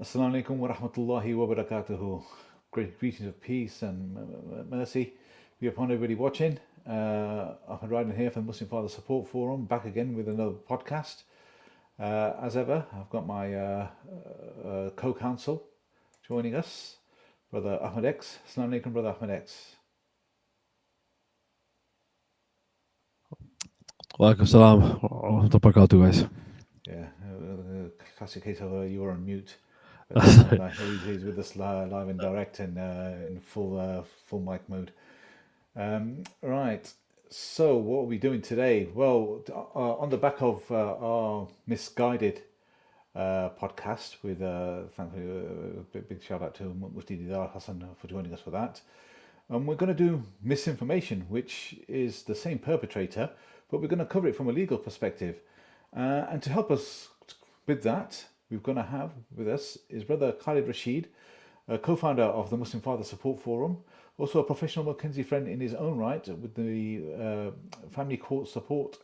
Assalamu alaikum wa rahmatullahi wa barakatuhu. Great greetings of peace and mercy be upon everybody watching. Ahmed Ryden here from the Muslim Father Support Forum, back again with another podcast. As ever, I've got my co-counsel joining us, Brother Ahmed X. Assalamu alaikum, Brother Ahmed X. Walaikum salam wa rahmatullahi wa barakatuh, guys. Yeah, classic case of you were on mute. That's He's with us live and direct and in full mic mode. Right. So what are we doing today? Well, on the back of our misguided podcast, with thankfully a big shout out to Mufti Didar Hassan for joining us for that. We're going to do misinformation, which is the same perpetrator, but we're going to cover it from a legal perspective. And to help us with that, we're going to have with us is Brother Khalid Rashid, a co-founder of the Muslim Father Support Forum, also a professional Mackenzie friend in his own right with the Family Court Support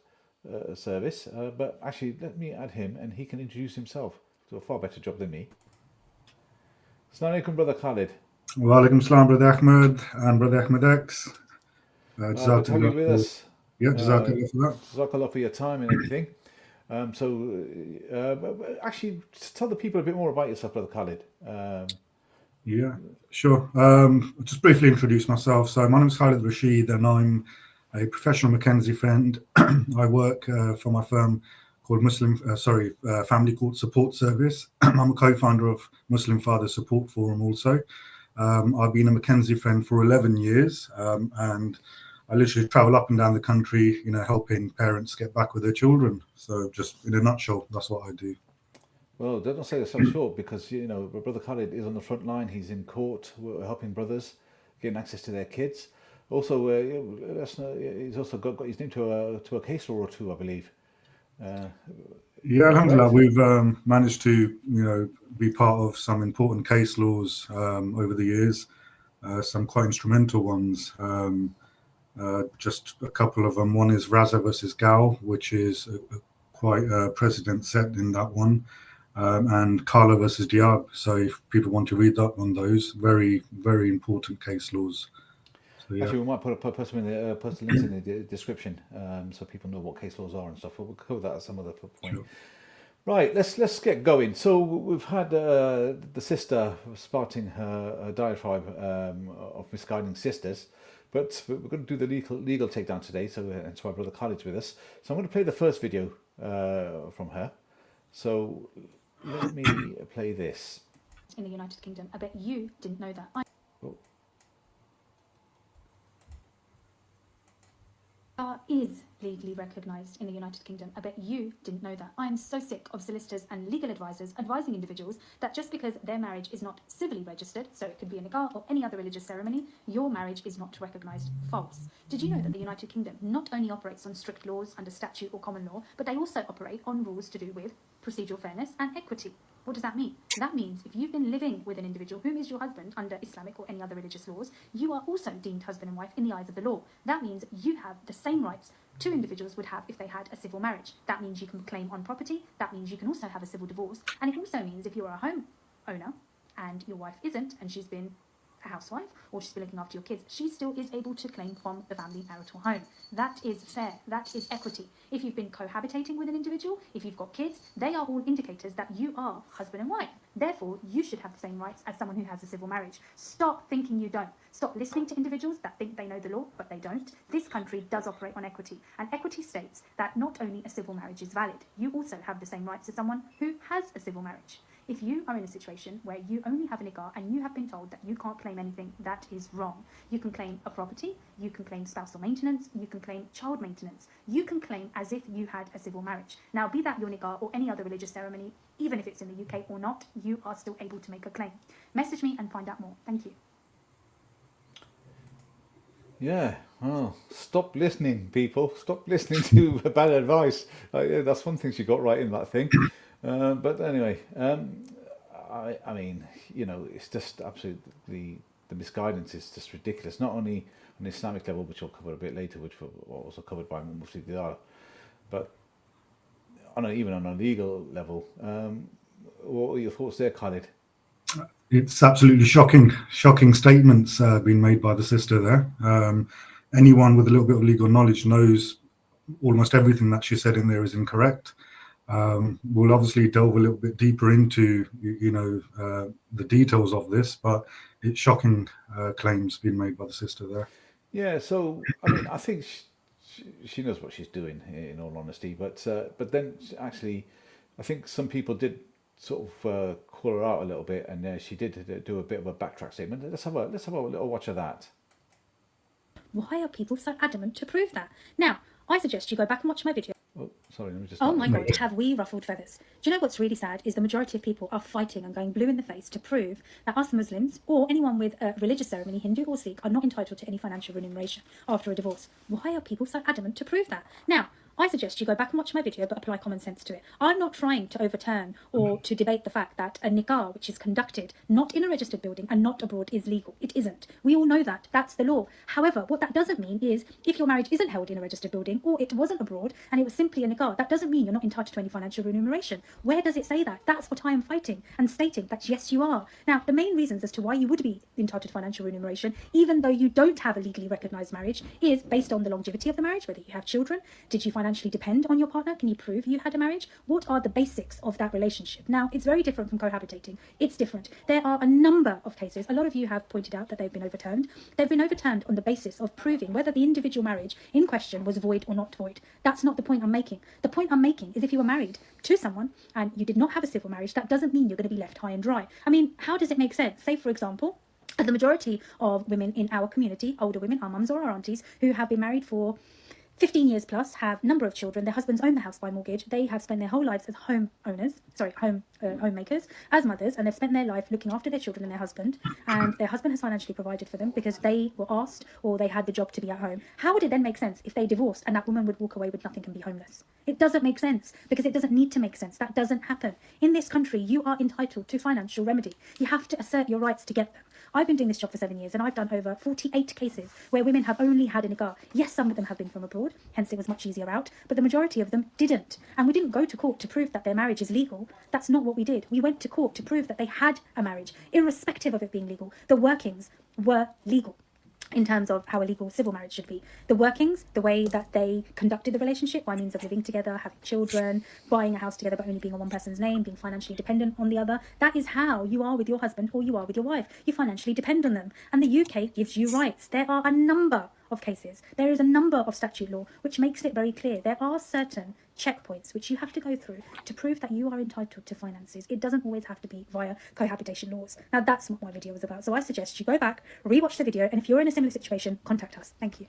Service. But actually, let me add him, and he can introduce himself. Do a far better job than me. Assalamu alaikum, Brother Khalid. Wa alaikum salam, Brother Ahmed and Brother Ahmed X. Good to have you with us. Yeah, Jazakallah for that. Jazakallah for your time and everything. Actually, just tell the people a bit more about yourself, Brother Khalid. Yeah, sure. Just briefly introduce myself. So my name is Khalid Rashid, and I'm a professional Mackenzie friend. I work for my firm called Family Court Support Service. I'm a co-founder of Muslim Father Support Forum also. I've been a Mackenzie friend for 11 years, and I literally travel up and down the country, helping parents get back with their children. So just in a nutshell, that's what I do. Well, don't say yourself short, because Brother Khalid is on the front line. He's in court, helping brothers getting access to their kids. Also, he's also got his name to a case law or two, I believe. Yeah, alhamdulillah, we've managed to be part of some important case laws over the years, some quite instrumental ones. Just a couple of them. One is Raza versus Gal, which is quite a precedent set in that one, and Kala versus Diab. So if people want to read up on those, very, very important case laws. So, yeah. Actually, we might post the links in the description, so people know what case laws are and stuff. We'll cover that at some other point. Sure. Right, let's get going. So we've had the sister spouting her diatribe of misguiding sisters, but we're going to do the legal takedown today. So that's why Brother Khalid's with us. So I'm going to play the first video from her. So let me play this. In the United Kingdom, I bet you didn't know that. Is legally recognised in the United Kingdom. I bet you didn't know that. I am so sick of solicitors and legal advisors advising individuals that just because their marriage is not civilly registered, so it could be a nikah or any other religious ceremony, your marriage is not recognised. False. Did you know that the United Kingdom not only operates on strict laws under statute or common law, but they also operate on rules to do with procedural fairness and equity? What does that mean? That means if you've been living with an individual whom is your husband under Islamic or any other religious laws, you are also deemed husband and wife in the eyes of the law. That means you have the same rights two individuals would have if they had a civil marriage. That means you can claim on property. That means you can also have a civil divorce. And it also means if you're a home owner and your wife isn't, and she's been a housewife or she's been looking after your kids, she still is able to claim from the family marital home. That is fair. That is equity. If you've been cohabitating with an individual, if you've got kids, they are all indicators that you are husband and wife. Therefore, you should have the same rights as someone who has a civil marriage. Stop thinking you don't. Stop listening to individuals that think they know the law, but they don't. This country does operate on equity, and equity states that not only a civil marriage is valid, you also have the same rights as someone who has a civil marriage. If you are in a situation where you only have a nikah and you have been told that you can't claim anything, that is wrong. You can claim a property, you can claim spousal maintenance, you can claim child maintenance. You can claim as if you had a civil marriage. Now, be that your nikah or any other religious ceremony, even if it's in the UK or not, you are still able to make a claim. Message me and find out more. Thank you. Yeah, well, stop listening, people. Stop listening to bad advice. That's one thing she got right in that thing. But anyway, I mean, it's just absolutely, the misguidance is just ridiculous. Not only on the Islamic level, which we'll cover a bit later, which was also covered by Mufti Didar, but even on a legal level. What are your thoughts there, Khalid? It's absolutely shocking statements being made by the sister there. Anyone with a little bit of legal knowledge knows almost everything that she said in there is incorrect. We'll obviously delve a little bit deeper into, the details of this, but it's shocking claims being made by the sister there. Yeah, so I mean, I think she knows what she's doing, in all honesty. But then actually, I think some people did sort of call her out a little bit, and she did do a bit of a backtrack statement. Let's have a little watch of that. Why are people so adamant to prove that? Now, I suggest you go back and watch my video. Oh, sorry, let me just. Oh my God, have we ruffled feathers? Do you know what's really sad is the majority of people are fighting and going blue in the face to prove that us Muslims or anyone with a religious ceremony, Hindu or Sikh, are not entitled to any financial remuneration after a divorce. Why are people so adamant to prove that? Now, I suggest you go back and watch my video, but apply common sense to it. I'm not trying to overturn or to debate the fact that a nikah, which is conducted not in a registered building and not abroad, is legal. It isn't. We all know that. That's the law. However, what that doesn't mean is if your marriage isn't held in a registered building or it wasn't abroad and it was simply a nikah, that doesn't mean you're not entitled to any financial remuneration. Where does it say that? That's what I am fighting and stating that yes, you are. Now, the main reasons as to why you would be entitled to financial remuneration, even though you don't have a legally recognised marriage, is based on the longevity of the marriage, whether you have children, did you financially depend on your partner, can you prove you had a marriage, what are the basics of that relationship. Now, it's very different from cohabitating. It's different. There are a number of cases, a lot of you have pointed out that they've been overturned. They've been overturned on the basis of proving whether the individual marriage in question was void or not void. That's not the point I'm making. The point I'm making is if you were married to someone and you did not have a civil marriage, that doesn't mean you're going to be left high and dry. I mean, how does it make sense? Say, for example, the majority of women in our community, older women, our mums or our aunties, who have been married for 15 years plus, have a number of children, their husbands own the house by mortgage, they have spent their whole lives as homemakers, as mothers, and they've spent their life looking after their children and their husband has financially provided for them because they were asked or they had the job to be at home. How would it then make sense if they divorced and that woman would walk away with nothing and be homeless? It doesn't make sense because it doesn't need to make sense. That doesn't happen. In this country, you are entitled to financial remedy. You have to assert your rights to get them. I've been doing this job for 7 years and I've done over 48 cases where women have only had a nikah. Yes, some of them have been from abroad, hence it was much easier out, but the majority of them didn't. And we didn't go to court to prove that their marriage is legal. That's not what we did. We went to court to prove that they had a marriage, irrespective of it being legal. The workings were legal in terms of how a legal civil marriage should be. The workings, the way that they conducted the relationship by means of living together, having children, buying a house together but only being on one person's name, being financially dependent on the other. That is how you are with your husband or you are with your wife. You financially depend on them. And the UK gives you rights. There are a number of cases. There is a number of statute law which makes it very clear. There are certain checkpoints which you have to go through to prove that you are entitled to finances. It doesn't always have to be via cohabitation laws. Now, that's what my video was about. So I suggest you go back, rewatch the video, and if you're in a similar situation, contact us. Thank you.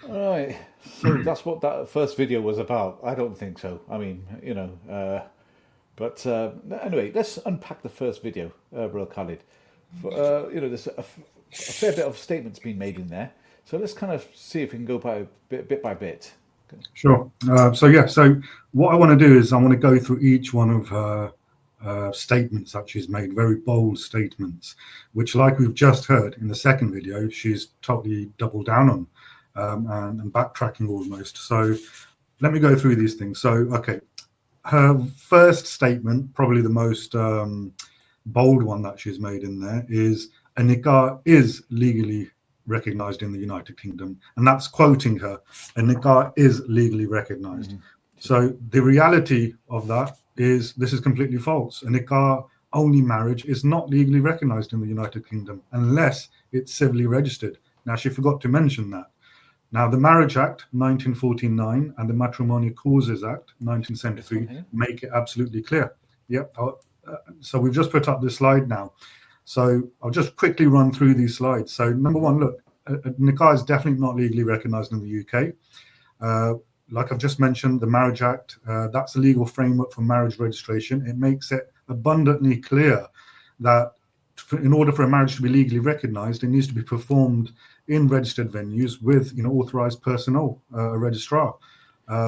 All right, so that's what that first video was about. I don't think so. I mean, but anyway, let's unpack the first video, Bro Khalid. There's a fair bit of statements being made in there. So let's kind of see if we can go bit by bit. Sure. So what I want to do is I want to go through each one of her statements that she's made, very bold statements, which, like we've just heard in the second video, she's totally doubled down on and backtracking almost. So let me go through these things. So, okay, her first statement, probably the most bold one that she's made in there, is a nikah is legally recognized in the United Kingdom, and that's quoting her. A nikah is legally recognized. Mm-hmm. So the reality of that is this is completely false. A nikah only marriage is not legally recognized in the United Kingdom unless it's civilly registered. Now, she forgot to mention that. Now, the Marriage Act 1949 and the Matrimonial Causes Act 1973 make it absolutely clear. Yep. So we've just put up this slide now. So I'll just quickly run through these slides. So number one, look, nikah is definitely not legally recognized in the UK. Like I've just mentioned, the Marriage Act, that's a legal framework for marriage registration. It makes it abundantly clear that in order for a marriage to be legally recognized, it needs to be performed in registered venues with authorized personnel, a registrar,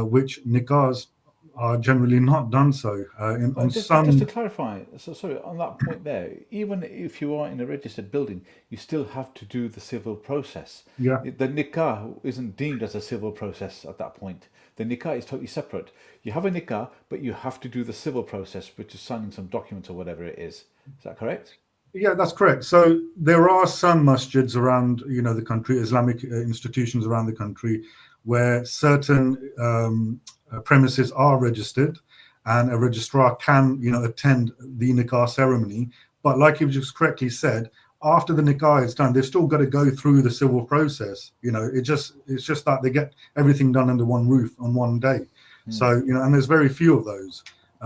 which nikahs are generally not done so. On Just some, to clarify, so sorry, on that point there, even if you are in a registered building, you still have to do the civil process. yeah, The nikah isn't deemed as a civil process at that point. The nikah is totally separate. You have a nikah, but you have to do the civil process, which is signing some documents or whatever it is. Is that correct? yeah, that's correct. So there are some masjids around, the country, Islamic institutions around the country, where certain premises are registered, and a registrar can, attend the nikah ceremony. But like you've just correctly said, after the nikah is done, they've still got to go through the civil process. It's just that they get everything done under one roof on one day. So, and there's very few of those.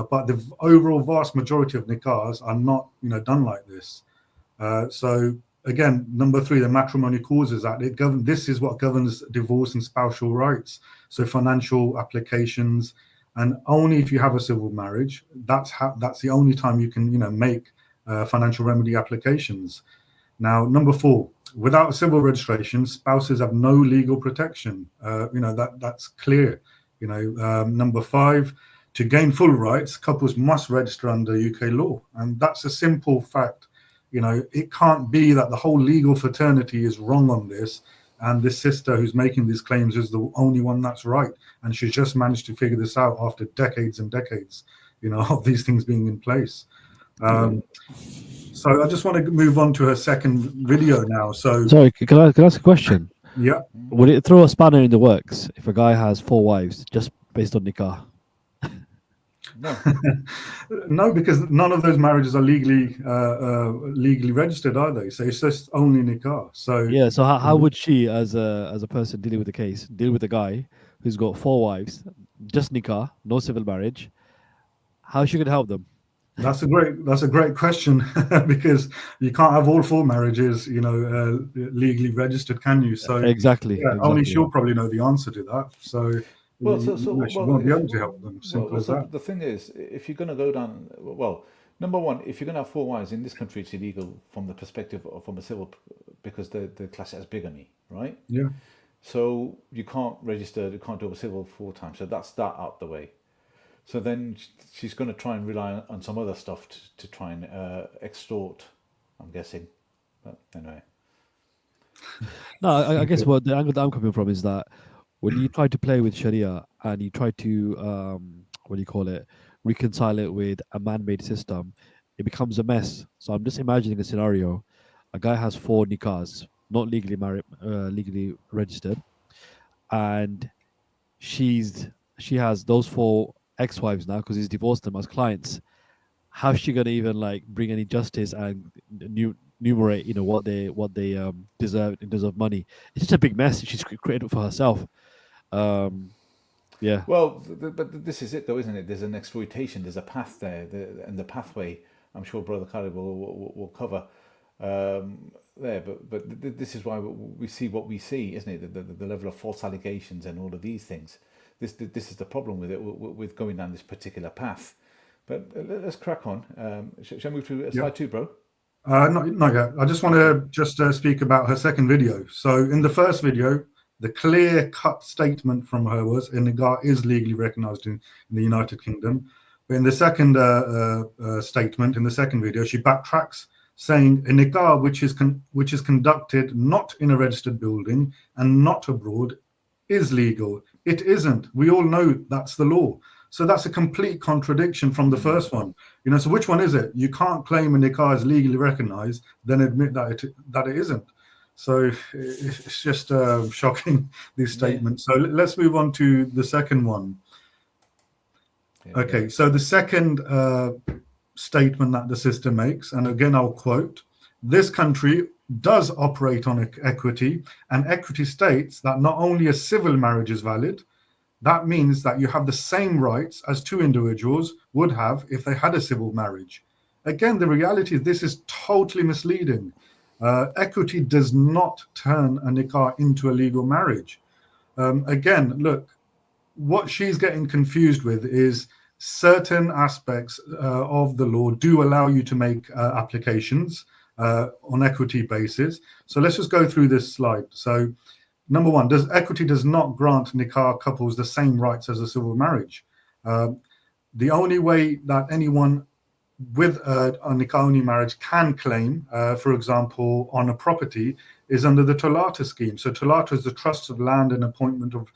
But the overall vast majority of nikahs are not, done like this. So again, number 3, the Matrimony Causes Act. This is what governs divorce and spousal rights. So financial applications, and only if you have a civil marriage, that's the only time you can, make financial remedy applications. Now, number 4, without a civil registration, spouses have no legal protection. That's clear. Number 5, to gain full rights, couples must register under UK law, and that's a simple fact. It can't be that the whole legal fraternity is wrong on this, and this sister who's making these claims is the only one that's right, and she's just managed to figure this out after decades and decades, of these things being in place. So I just want to move on to her second video now. So Sorry, can I ask a question? yeah, Would it throw a spanner in the works if a guy has 4 wives just based on nikah? No. no, because none of those marriages are legally registered, are they? So it's just only nikah. So Yeah. So how would she, as a person dealing with the case, deal with a guy who's got 4 wives, just nikah, no civil marriage? How's she gonna help them? That's a great question because you can't have all 4 marriages, legally registered, can you? So Exactly. only she'll probably know the answer to that. So Well, she won't be able to help them. Simple as that. The thing is, if you're going to go down, number 1, if you're going to have 4 wives in this country, it's illegal from the perspective of from a civil, because the class as bigamy, right? Yeah. So you can't register, you can't do a civil 4 times. So that's that out the way. So then she's going to try and rely on some other stuff to try and extort, I'm guessing. But anyway. No, I guess what the angle that I'm coming from is that when you try to play with Sharia and you try to reconcile it with a man-made system, it becomes a mess. So I'm just imagining a scenario: a guy has 4 nikahs, not legally married, legally registered, and she has those 4 ex-wives now because he's divorced them as clients. How's she gonna even bring any justice and numerate what they deserve in terms of money? It's just a big mess she's created for herself. Yeah. Well, but this is it, though, isn't it? There's an exploitation. There's a path there, and the pathway. I'm sure Brother Khalid will cover there. But this is why we see what we see, isn't it? The level of false allegations and all of these things. This is the problem with it, with going down this particular path. But let's crack on. Shall we move to slide 2, bro? Not yet. I just want to speak about her second video. So in the first video, the clear-cut statement from her was a nikah is legally recognized in the United Kingdom. But in the second statement, in the second video, she backtracks, saying a nikah which is conducted not in a registered building and not abroad is legal. It isn't. We all know that's the law. So that's a complete contradiction from the first one. So which one is it? You can't claim a nikah is legally recognized, then admit that it isn't. So it's just shocking, these statements. So let's move on to the second one. Okay, so the second statement that the sister makes, and again I'll quote, "This country does operate on equity, and equity states that not only a civil marriage is valid, that means that you have the same rights as 2 individuals would have if they had a civil marriage." Again, the reality is this is totally misleading. Equity does not turn a nikah into a legal marriage. Again, look, what she's getting confused with is certain aspects of the law do allow you to make applications on equity basis. So let's just go through this slide. So number 1, equity does not grant nikah couples the same rights as a civil marriage. The only way that anyone with a nikah-only marriage can claim, for example, on a property, is under the Tolata scheme. So Tolata is the Trust of Land and Appointment of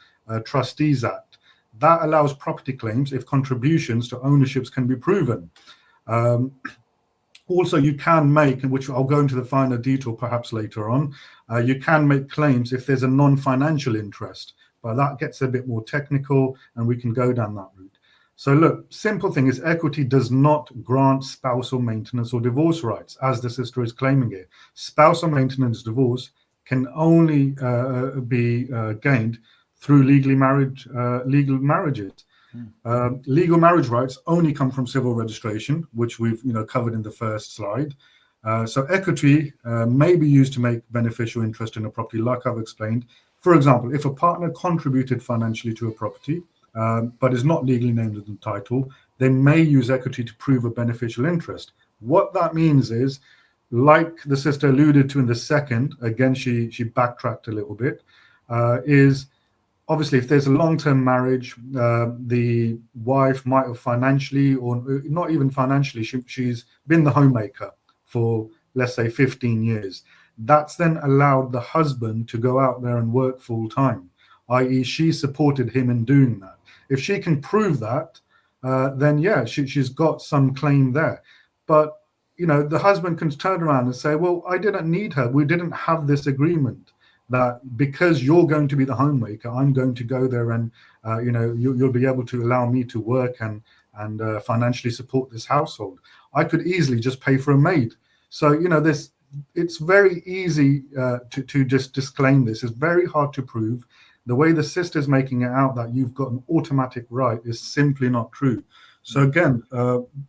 Trustees Act. That allows property claims if contributions to ownerships can be proven. Also, you can make, which I'll go into the finer detail perhaps later on, you can make claims if there's a non-financial interest, but that gets a bit more technical and we can go down that route. So look, simple thing is equity does not grant spousal maintenance or divorce rights, as the sister is claiming it. Spousal maintenance divorce can only be gained through legal marriages. Legal marriage rights only come from civil registration, which we've covered in the first slide. So equity may be used to make beneficial interest in a property, like I've explained. For example, if a partner contributed financially to a property, but is not legally named in the title, they may use equity to prove a beneficial interest. What that means is, like the sister alluded to in the second, again, she backtracked a little bit, is obviously if there's a long-term marriage, the wife might have financially, or not even financially, she's been the homemaker for, let's say, 15 years. That's then allowed the husband to go out there and work full-time, i.e. she supported him in doing that. If she can prove that, then yeah, she's got some claim there. But the husband can turn around and say, well, I didn't need her. We didn't have this agreement that because you're going to be the homemaker, I'm going to go there and you'll be able to allow me to work and financially support this household. I could easily just pay for a maid. So it's very easy to just disclaim this. It's very hard to prove. The way the sister's making it out that you've got an automatic right is simply not true. So again,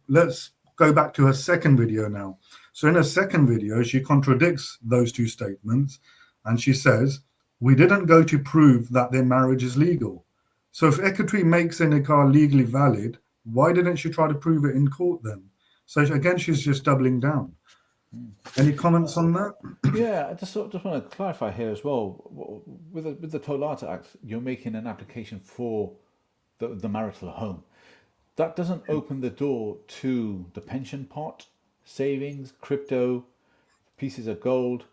let's go back to her second video now. So in her second video, she contradicts those two statements, and she says, we didn't go to prove that their marriage is legal. So if equity makes a nikah legally valid, why didn't she try to prove it in court then? So again, she's just doubling down. Any comments on that? Yeah, I just want to clarify here as well. With the Tolata Act, you're making an application for the marital home. That doesn't open the door to the pension pot, savings, crypto, pieces of gold,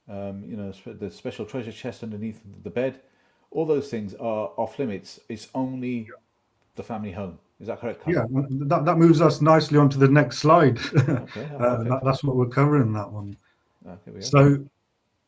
the special treasure chest underneath the bed. All those things are off limits. It's only the family home. Is that correct, Carl? Yeah, that moves us nicely onto the next slide. Okay, that's what we're covering, that one. Okay,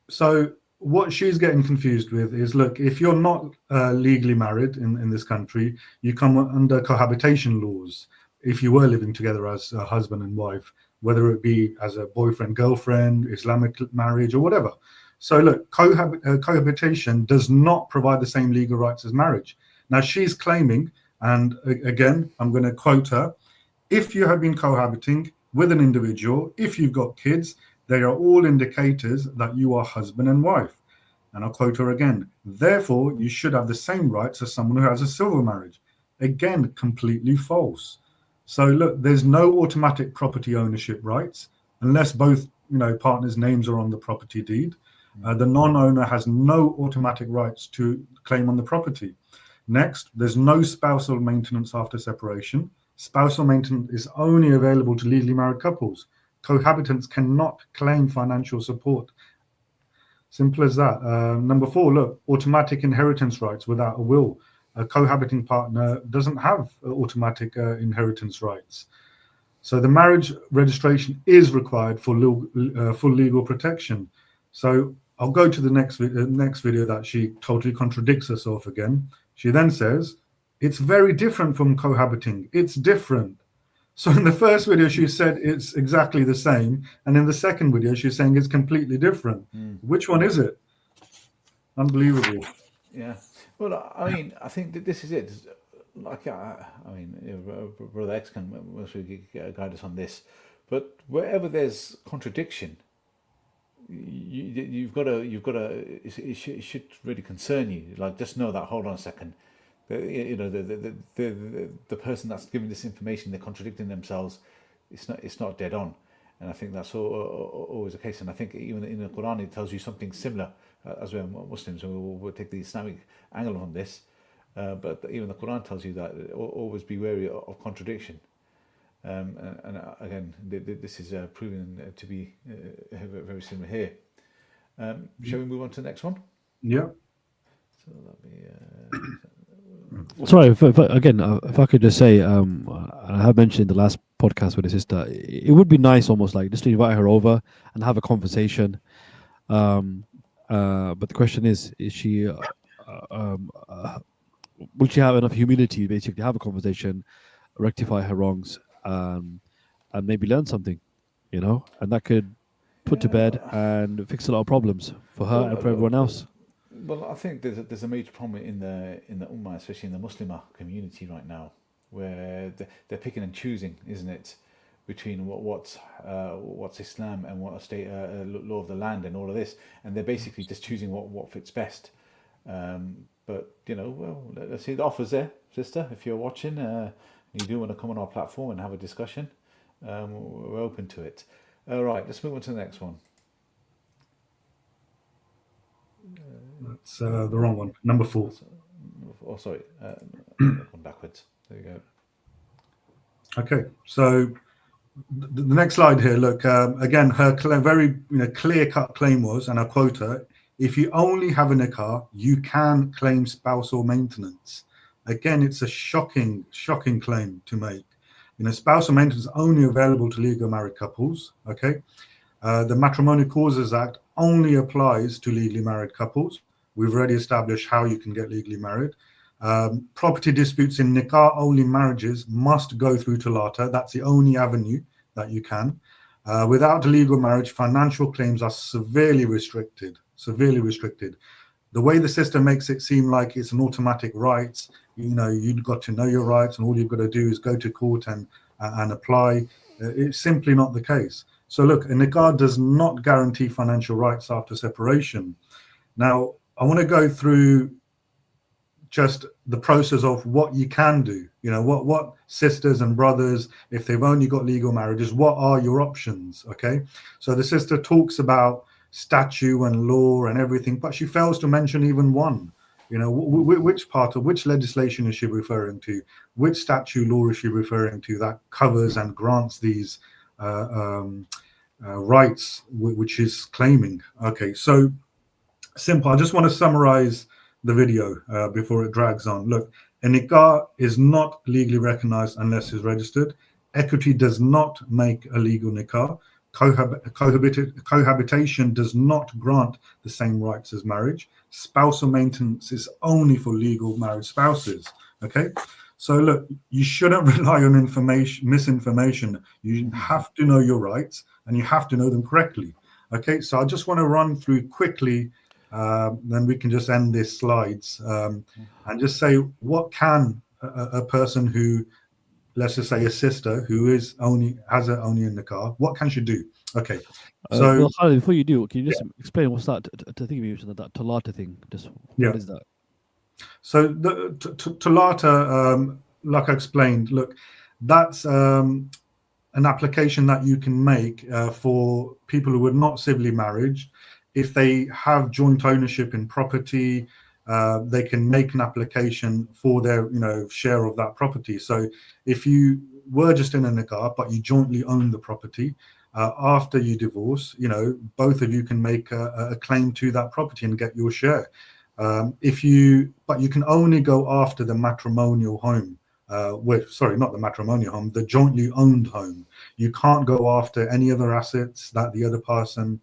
So what she's getting confused with is, look, if you're not legally married in this country, you come under cohabitation laws. If you were living together as a husband and wife, whether it be as a boyfriend, girlfriend, Islamic marriage, or whatever. So look, cohabitation does not provide the same legal rights as marriage. Now she's claiming, and again, I'm going to quote her, if you have been cohabiting with an individual, if you've got kids, they are all indicators that you are husband and wife. And I'll quote her again, therefore, you should have the same rights as someone who has a civil marriage. Again, completely false. So look, there's no automatic property ownership rights unless both partners' names are on the property deed. The non-owner has no automatic rights to claim on the property. Next, there's no spousal maintenance after separation. Spousal maintenance is only available to legally married couples. Cohabitants cannot claim financial support. Simple as that. Number 4, look, automatic inheritance rights without a will. A cohabiting partner doesn't have automatic inheritance rights. So the marriage registration is required for full legal protection. So I'll go to the next video that she totally contradicts herself again. She then says, it's very different from cohabiting. It's different. So in the first video, she said it's exactly the same. And in the second video, she's saying it's completely different. Which one is it? Unbelievable. Yeah. Well, I mean, I think that this is it. Like, Brother X can mostly guide us on this. But wherever there's contradiction, you've got to. It should really concern you. Like, just know that. Hold on a second. The person that's giving this information, they're contradicting themselves. It's not dead on, and I think that's always the case. And I think even in the Quran it tells you something similar. As we're Muslims, and we'll take the Islamic angle on this. But even the Quran tells you that always be wary of contradiction. And again, this is proven to be very similar here. Shall we move on to the next one? Yeah. So that'll be. Sorry, if I could just say, I have mentioned in the last podcast with the sister, it would be nice almost like just to invite her over and have a conversation. But the question is she, will she have enough humility basically to have a conversation, rectify her wrongs, and maybe learn something, and that could put to bed and fix a lot of problems for her and for everyone else. Well, I think there's a major problem in the Ummah, especially in the Muslim community right now, where they're picking and choosing, isn't it, between what's Islam and what state law of the land and all of this, and they're basically just choosing what fits best. But well, let's see, the offer's there, sister. If you're watching, you do want to come on our platform and have a discussion, we're open to it. All right, let's move on to the next one. That's the wrong one. Number 4. Oh, sorry. One backwards. There you go. Okay, so the next slide here. Look, again, her very clear-cut claim was, and I quote her: "If you only have a nikah, you can claim spousal maintenance." Again, it's a shocking claim to make. Spousal maintenance is only available to legal married couples. Okay, the Matrimonial Causes Act only applies to legally married couples. We've already established how you can get legally married. Property disputes in nikah-only marriages must go through talata. That's the only avenue that you can. Without a legal marriage, financial claims are severely restricted. The way the system makes it seem like it's an automatic right, you've got to know your rights and all you've got to do is go to court and apply. It's simply not the case. So look, a nikah does not guarantee financial rights after separation. Now, I want to go through just the process of what you can do. What sisters and brothers, if they've only got legal marriages, what are your options? Okay, so the sister talks about statute and law and everything, but she fails to mention even one. Which part of which legislation is she referring to? Which statute law is she referring to that covers and grants these rights which is claiming? Okay, so simple. I just want to summarize the video before it drags on. Look, a nikah is not legally recognized unless it's registered. Equity does not make a legal nikah. Cohabitation does not grant the same rights as marriage. Spousal maintenance is only for legal married spouses. Okay, so look, you shouldn't rely on misinformation. You have to know your rights and you have to know them correctly. Okay, so I just want to run through quickly, then we can just end these slides and just say, what can a person who, let's just say a sister who has only in the car, what can she do? Okay, so well, Khalid, before you do, can you just explain what's that? I think you mentioned that talata thing. Just what is that? So the talata, like I explained, look, that's an application that you can make for people who are not civilly married. If they have joint ownership in property, they can make an application for their share of that property. So if you were just in a nikah but you jointly own the property, after you divorce, both of you can make a claim to that property and get your share. But you can only go after the matrimonial home. Not the matrimonial home, the jointly owned home. You can't go after any other assets that the other person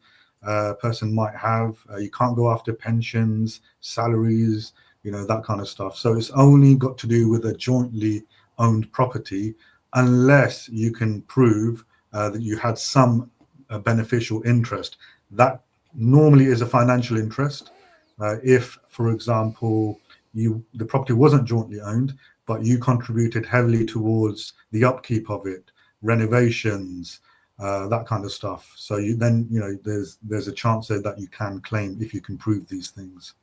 might have. You can't go after pensions, salaries, that kind of stuff. So it's only got to do with a jointly owned property, unless you can prove that you had some beneficial interest. That normally is a financial interest. If, for example, the property wasn't jointly owned, but you contributed heavily towards the upkeep of it, renovations, that kind of stuff. So there's a chance there that you can claim if you can prove these things.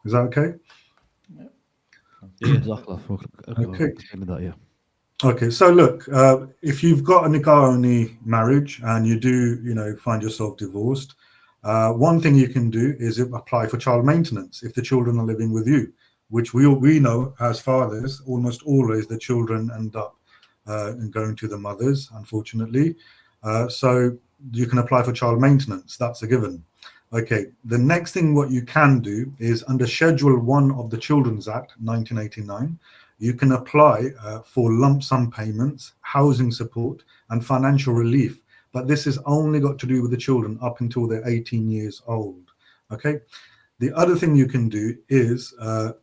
Is that okay? Yeah, okay. Okay, so look, if you've got a nikah-only marriage and you do, find yourself divorced, one thing you can do is apply for child maintenance if the children are living with you. which we know as fathers, almost always the children end up going to the mothers, unfortunately. So you can apply for child maintenance. That's a given. Okay, the next thing what you can do is under Schedule 1 of the Children's Act 1989, you can apply for lump sum payments, housing support, and financial relief. But this is only got to do with the children up until they're 18 years old. Okay. The other thing you can do is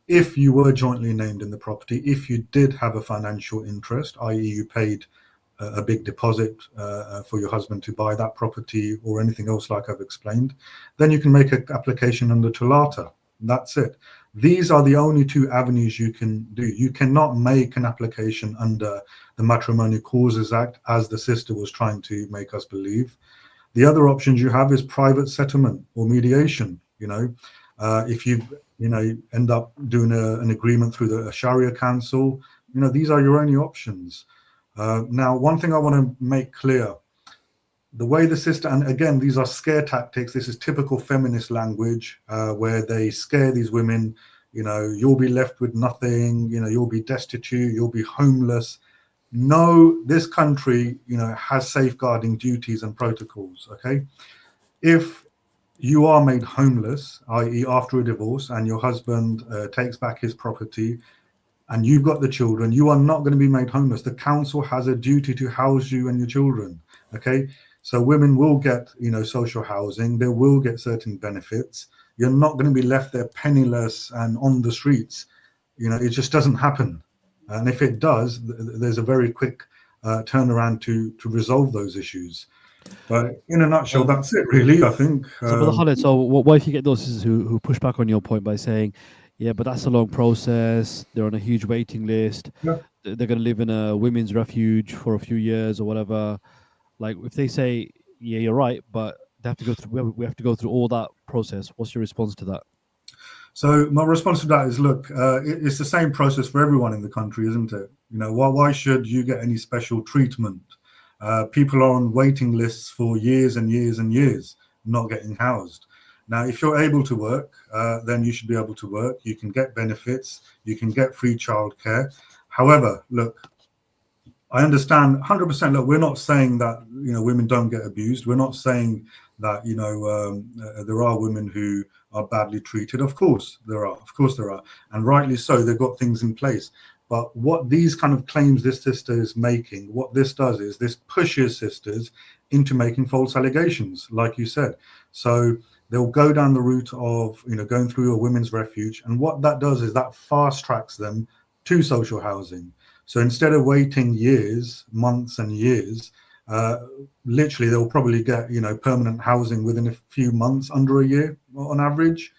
if you were jointly named in the property, if you did have a financial interest, i.e. you paid a big deposit for your husband to buy that property or anything else like I've explained, then you can make an application under Tulata. That's it. These are the only two avenues you can do. You cannot make an application under the Matrimonial Causes Act, as the sister was trying to make us believe. The other options you have is private settlement or mediation. If you end up doing an agreement through the Sharia Council, these are your only options. Now, one thing I want to make clear, the way the sister, and again, these are scare tactics. This is typical feminist language where they scare these women. You'll be left with nothing. You'll be destitute. You'll be homeless. No, this country, has safeguarding duties and protocols. Okay, if you are made homeless, i.e. after a divorce, and your husband takes back his property, and you've got the children, you are not going to be made homeless. The council has a duty to house you and your children. Okay, so women will get, social housing. They will get certain benefits. You're not going to be left there penniless and on the streets. It just doesn't happen. And if it does, there's a very quick turnaround to resolve those issues. But in a nutshell, that's it, really, I think. So, Brother Khalid, so what if you get those sisters who push back on your point by saying, yeah, but that's a long process. They're on a huge waiting list. Yeah. They're going to live in a women's refuge for a few years or whatever. Like, if they say, yeah, you're right, but they have to go through. We have to go through all that process. What's your response to that? So my response to that is, look, it's the same process for everyone in the country, isn't it? Why should you get any special treatment? People are on waiting lists for years and years and years, not getting housed. Now, if you're able to work, then you should be able to work. You can get benefits. You can get free childcare. However, look, I understand 100%. Look, we're not saying that, women don't get abused. We're not saying that, there are women who are badly treated. Of course there are. Of course there are. And rightly so, they've got things in place. But what these kind of claims this sister is making, what this does is this pushes sisters into making false allegations, like you said. So they'll go down the route of, going through a women's refuge. And what that does is that fast tracks them to social housing. So instead of waiting years, months and years, literally they'll probably get, permanent housing within a few months, under a year on average.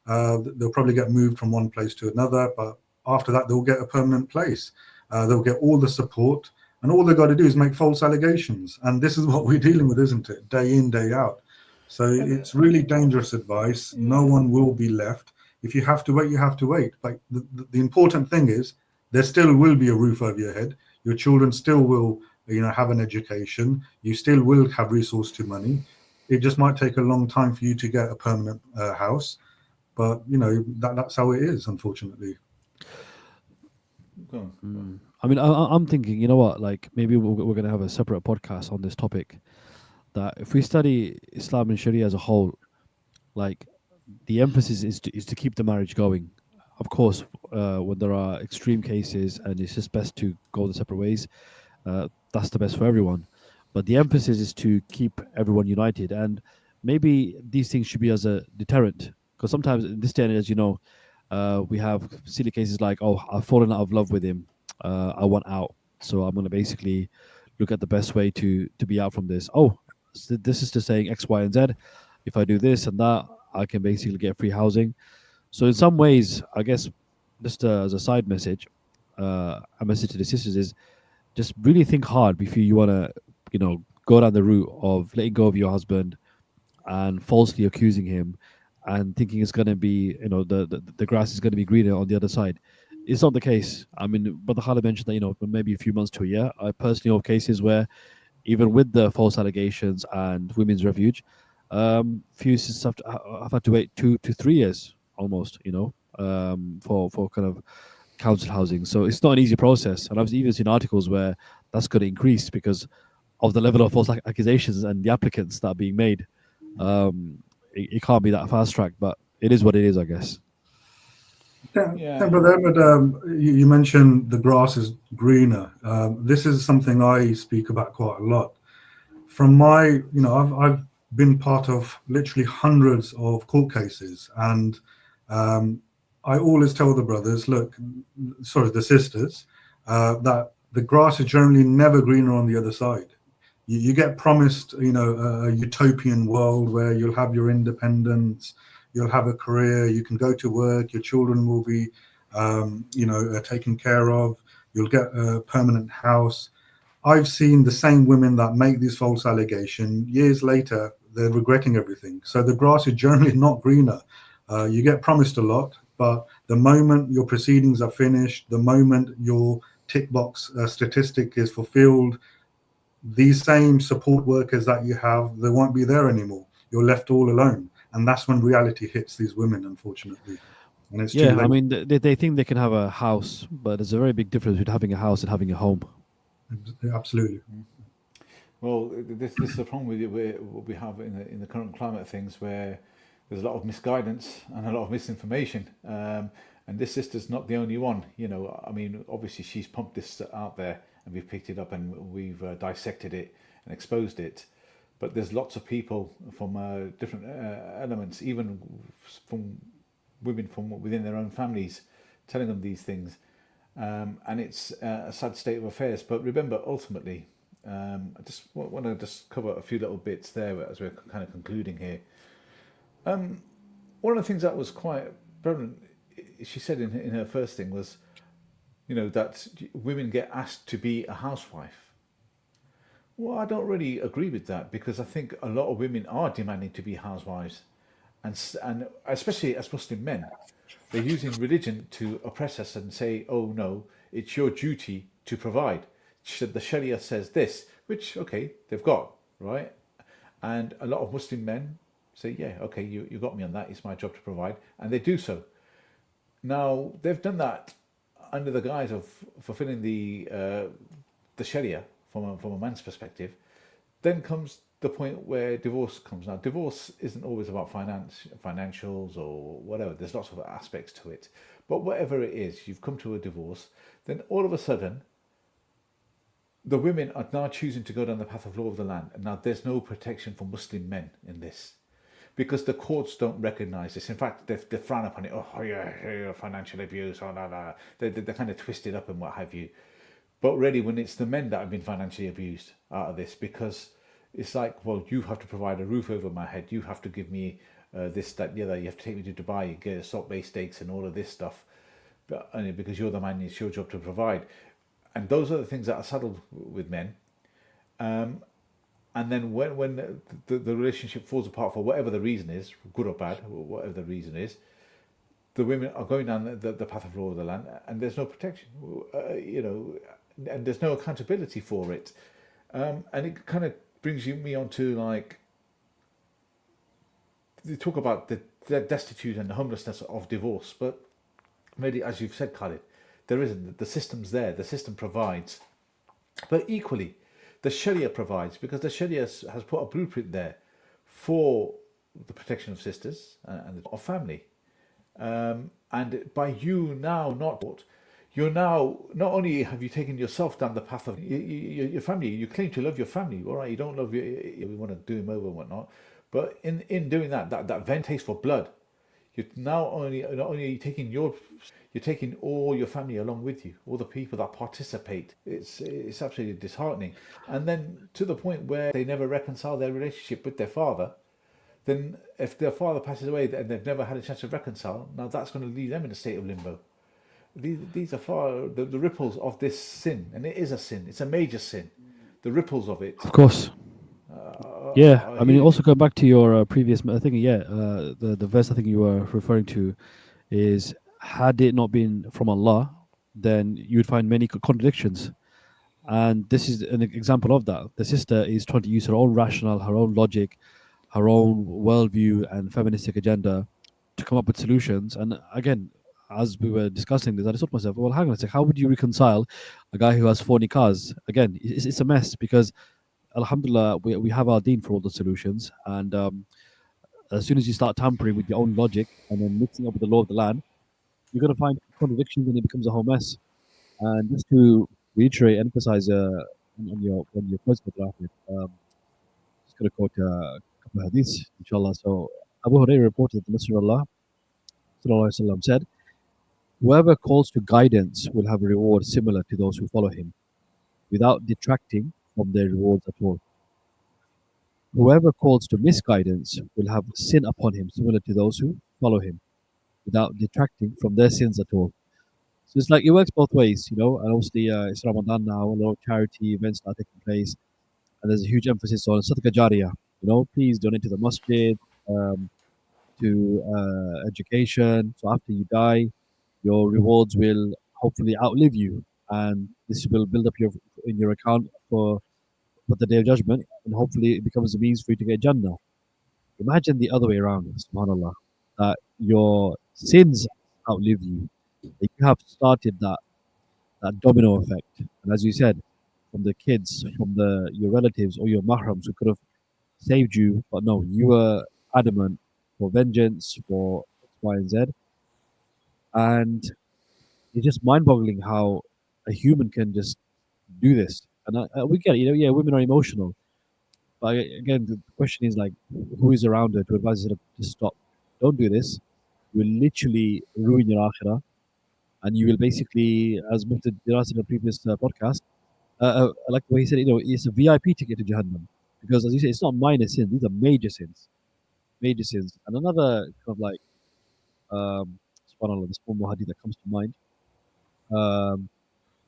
They'll probably get moved from one place to another, but after that, they'll get a permanent place. They'll get all the support, and all they've got to do is make false allegations. And this is what we're dealing with, isn't it? Day in, day out. So it's really dangerous advice. No one will be left. If you have to wait, you have to wait. But the important thing is there still will be a roof over your head. Your children still will, have an education. You still will have resource to money. It just might take a long time for you to get a permanent house. But, that's how it is, unfortunately. I mean, I'm thinking, you know what, like maybe we're going to have a separate podcast on this topic, that if we study Islam and Sharia as a whole, like the emphasis is to keep the marriage going. Of course, when there are extreme cases and it's just best to go the separate ways, that's the best for everyone. But the emphasis is to keep everyone united. And maybe these things should be as a deterrent, because sometimes in this day and age, we have silly cases like, oh, I've fallen out of love with him. I want out. So I'm going to basically look at the best way to be out from this. Oh, this is just saying X, Y, and Z. If I do this and that, I can basically get free housing. So in some ways, I guess, just as a side message, a message to the sisters is just really think hard before you want to, go down the route of letting go of your husband and falsely accusing him and thinking it's going to be, the grass is going to be greener on the other side. It's not the case. I mean, Brother Khalid mentioned that, maybe a few months to a year. I personally know of cases where even with the false allegations and women's refuge, few sisters have had to wait 2 to 3 years almost, for kind of council housing. So it's not an easy process, and I've even seen articles where that's going to increase because of the level of false accusations and the applicants that are being made. It can't be that fast track, but it is what it is, I guess. Yeah. Brother Ahmed, you mentioned the grass is greener. This is something I speak about quite a lot. From my, I've been part of literally hundreds of court cases, and I always tell the brothers, the sisters, that the grass is generally never greener on the other side. You get promised, a utopian world where you'll have your independence, you'll have a career, you can go to work, your children will be, taken care of, you'll get a permanent house. I've seen the same women that make these false allegations. Years later, they're regretting everything. So the grass is generally not greener. You get promised a lot, but the moment your proceedings are finished, the moment your tick box statistic is fulfilled, these same support workers that you have, they won't be there anymore. You're left all alone. And that's when reality hits these women, unfortunately. And it's too late. I mean, they think they can have a house, but there's a very big difference between having a house and having a home. Absolutely. Well, this is the problem with what we have in the current climate of things, where there's a lot of misguidance and a lot of misinformation. And this sister's not the only one. I mean, obviously she's pumped this out there, and we've picked it up and we've dissected it and exposed it. But there's lots of people from different elements, even from women from within their own families, telling them these things. And it's a sad state of affairs. But remember, ultimately, I just want to just cover a few little bits there as we're kind of concluding here. One of the things that was quite prevalent, she said in her first thing was, that women get asked to be a housewife. Well, I don't really agree with that, because I think a lot of women are demanding to be housewives, and especially as Muslim men, they're using religion to oppress us and say, oh no, it's your duty to provide. The Sharia says this, which, okay, they've got, right? And a lot of Muslim men say, yeah, okay, you got me on that, it's my job to provide, and they do so. Now, they've done that under the guise of fulfilling the Sharia from a man's perspective. Then comes the point where divorce comes. Now, divorce isn't always about financials or whatever. There's lots of aspects to it. But whatever it is, you've come to a divorce, then all of a sudden, the women are now choosing to go down the path of law of the land. And now there's no protection for Muslim men in this, because the courts don't recognize this. In fact, they frown upon it. Oh, yeah, financial abuse, oh, no. They're kind of twisted up and what have you. But really, when it's the men that have been financially abused out of this, because it's like, well, you have to provide a roof over my head. You have to give me this, that, the other. You have to take me to Dubai, get salt-based steaks and all of this stuff. But only because you're the man, it's your job to provide. And those are the things that are saddled with men. And then when the relationship falls apart for whatever the reason is, good or bad, whatever the reason is, the women are going down the path of law of the land, and there's no protection, and there's no accountability for it. And it kind of brings me on to, like, they talk about the destitute and the homelessness of divorce, but really, as you've said, Khalid, there isn't. The system's there. The system provides. But equally, the Sharia provides, because the Sharia has put a blueprint there for the protection of sisters and of family. And by you now you're now, not only have you taken yourself down the path of your family, you claim to love your family, all right, you don't love you want to do him over and whatnot, but in doing that vent taste for blood, you're not only are you taking you're taking all your family along with you, all the people that participate. It's absolutely disheartening. And then to the point where they never reconcile their relationship with their father. Then if their father passes away and they've never had a chance to reconcile, now that's going to leave them in a state of limbo. These are far the ripples of this sin, and it is a sin. It's a major sin. The ripples of it. Of course. I mean, also go back to your previous. I think the verse I think you were referring to is, had it not been from Allah, then you would find many contradictions. And this is an example of that. The sister is trying to use her own rationale, her own logic, her own worldview and feministic agenda to come up with solutions. And again, as we were discussing this, I just thought to myself, well, hang on a sec, how would you reconcile a guy who has 40 cars? Again, it's a mess because, alhamdulillah, we have our deen for all the solutions. And as soon as you start tampering with your own logic and then mixing up with the law of the land, you're going to find contradictions and it becomes a whole mess. And just to reiterate, emphasize on your first point, just going to quote a couple of hadiths, inshallah. So Abu Hurairah reported that the Messenger of Allah sallallahu alaihi wasallam said, "Whoever calls to guidance will have a reward similar to those who follow him, without detracting from their rewards at all. Whoever calls to misguidance will have sin upon him similar to those who follow him, without detracting from their sins at all." So it's like it works both ways, you know. And obviously, it's Ramadan now, a lot of charity events are taking place, and there's a huge emphasis on Sadaqah Jariyah. You know, please donate to the masjid, um, to education. So after you die, your rewards will hopefully outlive you, and this will build up in your account for the day of judgment, and hopefully it becomes a means for you to get Jannah. Imagine the other way around, subhanAllah, that your sins outlive you. That you have started that domino effect. And as you said, from the kids, from your relatives or your mahrams who could have saved you, but no, you were adamant for vengeance, for X, Y, and Z. And it's just mind-boggling how a human can just do this. And we get it, you know, yeah, women are emotional. But again, the question is like, who is around her to advise her to stop? Don't do this. You will literally ruin your akhirah. And you will basically, as Mufti Diras in a previous podcast, like what he said, you know, it's a VIP ticket to Jahannam. Because as you say, it's not minor sins, these are major sins. Major sins. And another kind of like, subhanAllah, this one more hadith that comes to mind. I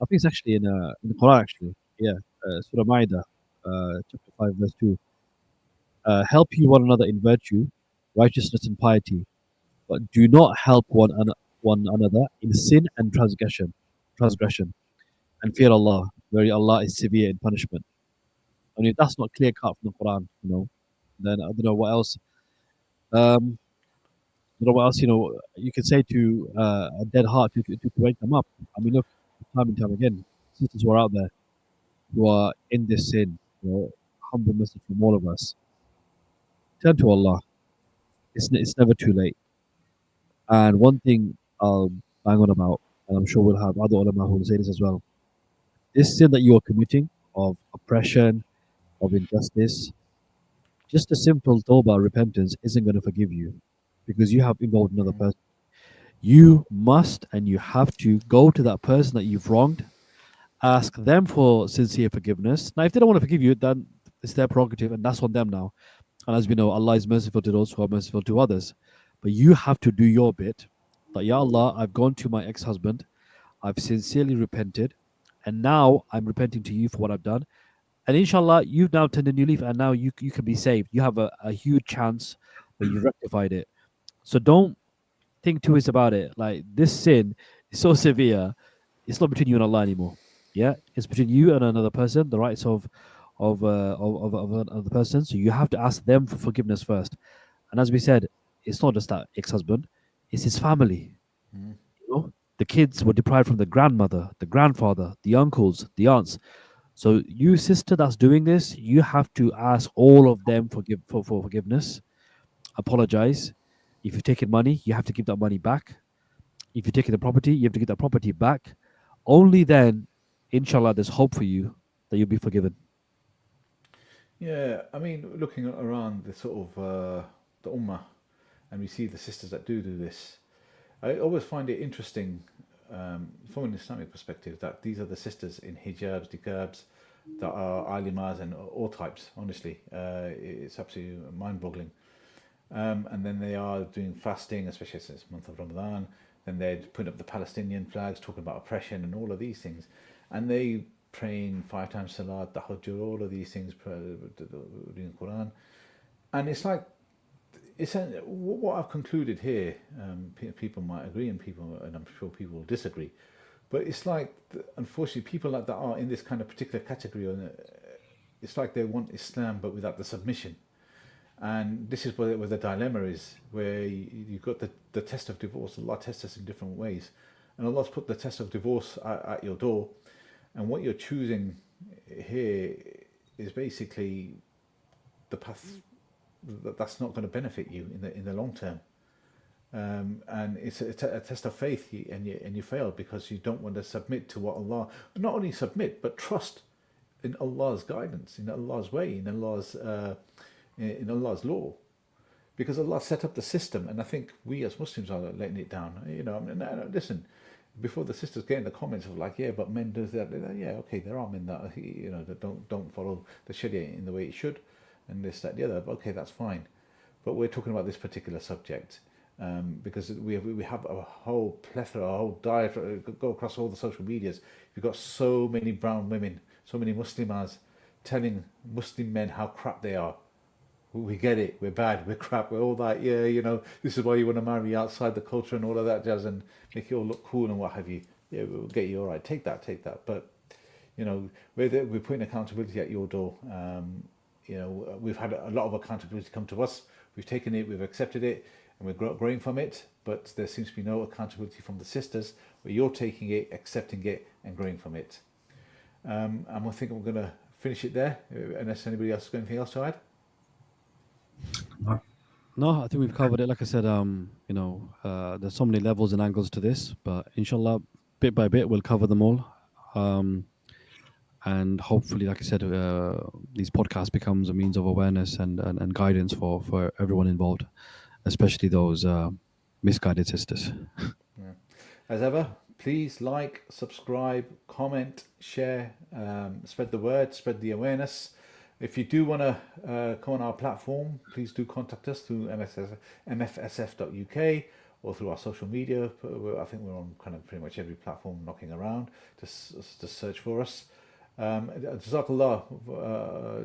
think it's actually in the Quran, actually. Yeah, Surah Ma'idah, chapter 5, verse 2. Help you one another in virtue, righteousness, and piety, but do not help one another in sin and transgression, and fear Allah, where Allah is severe in punishment. I mean, if that's not clear cut from the Quran, you know, then I don't know what else. Um, I don't know what else, you know, you could say to a dead heart to wake them up. I mean, look, time and time again, sisters who are out there who are in this sin, you know, humble message from all of us. Turn to Allah. It's never too late. And one thing I'll bang on about, and I'm sure we'll have other ulama who will say this as well, this sin that you are committing of oppression, of injustice, just a simple tawbah, repentance, isn't going to forgive you because you have involved another person. You must and you have to go to that person that you've wronged, ask them for sincere forgiveness. Now, if they don't want to forgive you, then it's their prerogative and that's on them now. And as we know, Allah is merciful to those who are merciful to others. But you have to do your bit. That, Ya Allah, I've gone to my ex-husband, I've sincerely repented, and now I'm repenting to you for what I've done. And inshallah, you've now turned a new leaf and now you can be saved. You have a huge chance that you've rectified it. So don't think twice about it. Like this sin is so severe, it's not between you and Allah anymore. Yeah, it's between you and another person, the rights of another person. So you have to ask them for forgiveness first. And as we said, it's not just that ex-husband; it's his family. Mm. You know, the kids were deprived from the grandmother, the grandfather, the uncles, the aunts. So you sister that's doing this, you have to ask all of them for forgiveness, apologize. If you've taken money, you have to give that money back. If you're taking the property, you have to give that property back. Only then, inshallah, there's hope for you that you'll be forgiven. Yeah, I mean, looking around the sort of the ummah, and we see the sisters that do this. I always find it interesting from an Islamic perspective that these are the sisters in hijabs, niqabs, that are alimas and all types. Honestly, it's absolutely mind-boggling. And then they are doing fasting, especially since the month of Ramadan. Then they're putting up the Palestinian flags, talking about oppression and all of these things. And they praying 5 times salat, tahajjud, all of these things, reading the Quran. And it's like, what I've concluded here. People might agree, and I'm sure people will disagree. But it's like, unfortunately, people like that are in this kind of particular category. It's like they want Islam, but without the submission. And this is where the dilemma is, where you've got the test of divorce. Allah tests us in different ways. And Allah's put the test of divorce at your door. And what you're choosing here is basically the path that's not going to benefit you in the long term. And it's a test of faith, and you fail because you don't want to submit to what Allah, not only submit, but trust in Allah's guidance, in Allah's way, in Allah's law, because Allah set up the system, and I think we as Muslims are letting it down. Listen, before the sisters get in the comments of like, yeah, but men do that. Yeah, okay, there are men that that don't follow the Sharia in the way it should, and this, that, the other. But okay, that's fine. But we're talking about this particular subject. Because we have a whole plethora, a whole diet, go across all the social medias. You've got so many brown women, so many Muslimas telling Muslim men how crap they are. We get it, we're bad, we're crap, we're all that, this is why you want to marry outside the culture and all of that jazz and make it all look cool and what have you. Yeah, we'll get you all right, take that. But, we're putting accountability at your door. We've had a lot of accountability come to us. We've taken it, we've accepted it, and we're growing from it, but there seems to be no accountability from the sisters, where you're taking it, accepting it, and growing from it. And I think we're going to finish it there, unless anybody else has got anything else to add. No, I think we've covered it. Like I said, there's so many levels and angles to this, but inshallah, bit by bit, we'll cover them all. And hopefully, like I said, these podcasts becomes a means of awareness and guidance for everyone involved, especially those misguided sisters. Yeah. As ever, please like, subscribe, comment, share, spread the word, spread the awareness. If you do want to come on our platform, please do contact us through MFSF.uk or through our social media. I think we're on kind of pretty much every platform knocking around. Just search for us. Jazakallah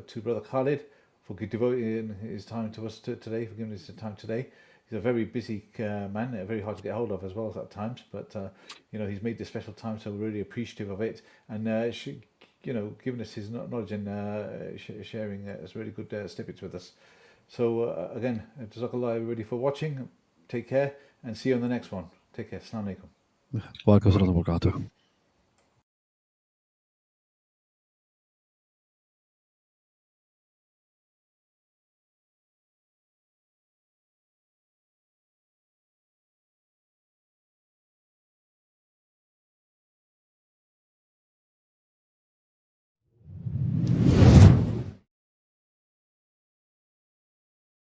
to Brother Khalid for devoting his time to us today, for giving us the time today. He's a very busy man, very hard to get hold of as well at times, but he's made this special time, so we're really appreciative of it. And giving us his knowledge and sharing us really good snippets with us. So again, Jazakallah everybody for watching. Take care and see you on the next one. Take care. Assalamu alaikum. Wa alaikum assalam wa barakatuh.